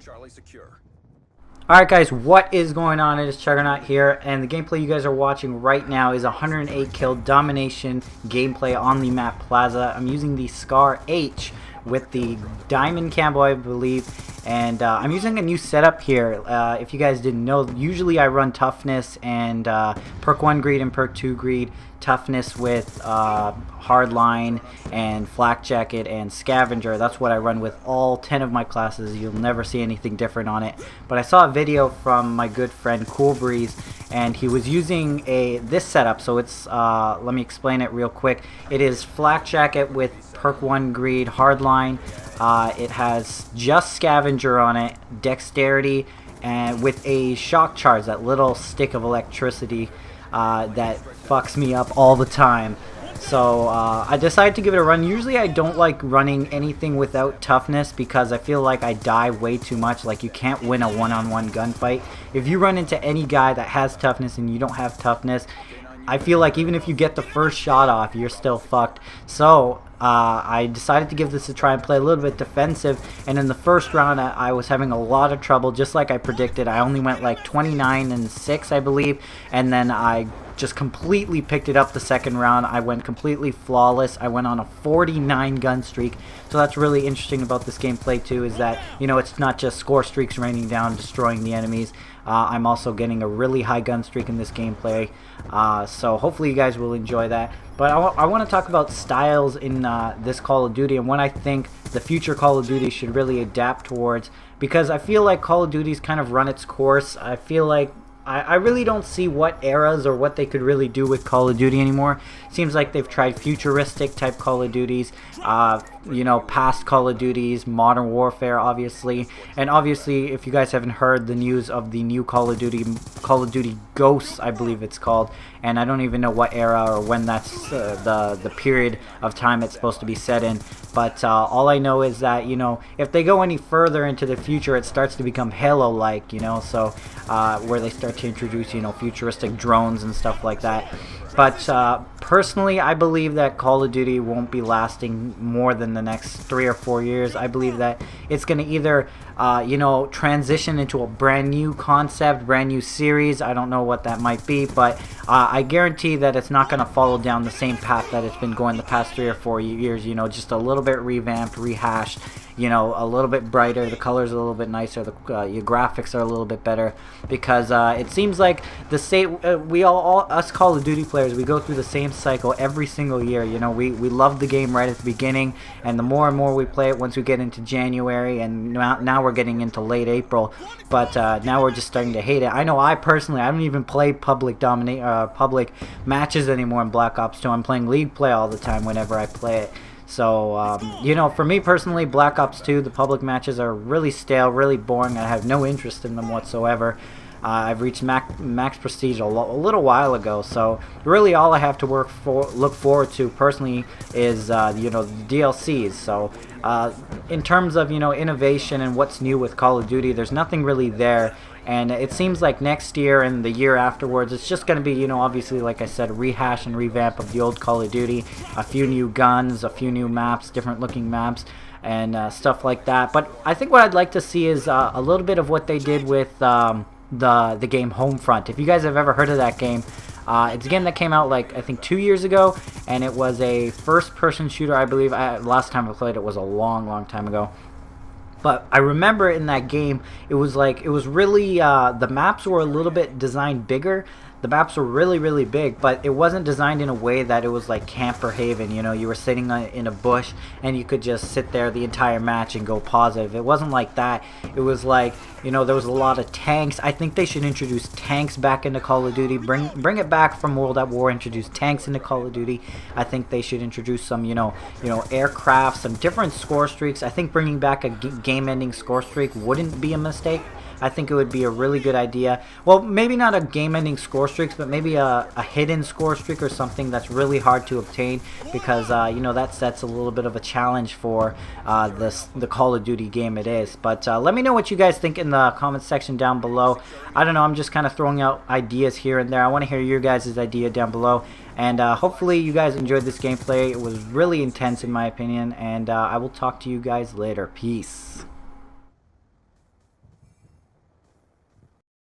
Alright guys, what is going on? It is Juggernaut here, and the gameplay you guys are watching right now is 108 kill domination gameplay on the map Plaza. I'm using the Scar H with the Diamond Camo, I believe, and I'm using a new setup here. If you guys didn't know, usually I run Toughness and Perk 1 Greed and Perk 2 Greed. Toughness with Hardline and Flak Jacket and Scavenger. That's what I run with all 10 of my classes. You'll never see anything different on it. But I saw a video from my good friend Cool Breeze, and he was using this setup. So it's let me explain it real quick. It is Flak Jacket with Perk 1 Greed, Hardline. It has just Scavenger on it, Dexterity, and with a Shock Charge, that little stick of electricity that fucks me up all the time. So I decided to give it a run. Usually I don't like running anything without Toughness because I feel like I die way too much. Like, you can't win a one-on-one gunfight. If you run into any guy that has Toughness and you don't have Toughness, I feel like even if you get the first shot off, you're still fucked. So I decided to give this a try and play a little bit defensive, and in the first round I was having a lot of trouble, just like I predicted. I only went like 29 and 6, I believe, and then I just completely picked it up the second round. I went completely flawless. I went on a 49 gun streak. So that's really interesting about this gameplay too, is that, you know, it's not just score streaks raining down, destroying the enemies. I'm also getting a really high gun streak in this gameplay. So hopefully you guys will enjoy that. But I want to talk about styles in this Call of Duty and what I think the future Call of Duty should really adapt towards, because I feel like Call of Duty's kind of run its course. I feel like I really don't see what eras or what they could really do with Call of Duty anymore. Seems like they've tried futuristic type Call of Duties, you know, past Call of Duties, Modern Warfare obviously, and obviously if you guys haven't heard the news of the new Call of Duty Ghosts, I believe it's called, and I don't even know what era or when that's the period of time it's supposed to be set in. But all I know is that, you know, if they go any further into the future, it starts to become Halo-like, you know, so where they start to introduce, you know, futuristic drones and stuff like that. But personally, I believe that Call of Duty won't be lasting more than the next 3 or 4 years. I believe that it's going to either, you know, transition into a brand new concept, brand new series. I don't know what that might be, but I guarantee that it's not going to follow down the same path that it's been going the past 3 or 4 years. You know, just a little bit revamped, rehashed. You know, a little bit brighter, the colors are a little bit nicer, your graphics are a little bit better, because it seems like the same, us Call of Duty players, we go through the same cycle every single year. You know, we love the game right at the beginning, and the more and more we play it, once we get into January, and now we're getting into late April, but now we're just starting to hate it. I know I personally, I don't even play public matches anymore in Black Ops 2. I'm playing League play all the time whenever I play it. So, you know, for me personally, Black Ops 2, the public matches are really stale, really boring. I have no interest in them whatsoever. I've reached max prestige a little while ago, so really all I have to look forward to personally is, you know, the DLCs. So, in terms of, you know, innovation and what's new with Call of Duty, there's nothing really there. And it seems like next year and the year afterwards, it's just going to be, you know, obviously, like I said, rehash and revamp of the old Call of Duty. A few new guns, a few new maps, different looking maps, and stuff like that. But I think what I'd like to see is a little bit of what they did with the game Homefront. If you guys have ever heard of that game, it's a game that came out like I think 2 years ago, and it was a first-person shooter. I believe last time I played it was a long time ago. But I remember in that game, it was really, the maps were a little bit designed bigger. The maps were really big, but it wasn't designed in a way that it was like Camper Haven. You know, you were sitting in a bush and you could just sit there the entire match and go positive. It wasn't like that. It was like, you know, there was a lot of tanks. I think they should introduce tanks back into Call of Duty. Bring it back from World at War. Introduce tanks into Call of Duty. I think they should introduce some, you know, aircraft, some different score streaks. I think bringing back a game-ending score streak wouldn't be a mistake. I think it would be a really good idea. Well, maybe not a game-ending score streaks, but maybe a hidden score streak or something that's really hard to obtain, because you know, that sets a little bit of a challenge for the Call of Duty game it is. But let me know what you guys think in the comments section down below. I don't know, I'm just kind of throwing out ideas here and there. I want to hear your guys' idea down below. And hopefully you guys enjoyed this gameplay. It was really intense in my opinion, and I will talk to you guys later. Peace.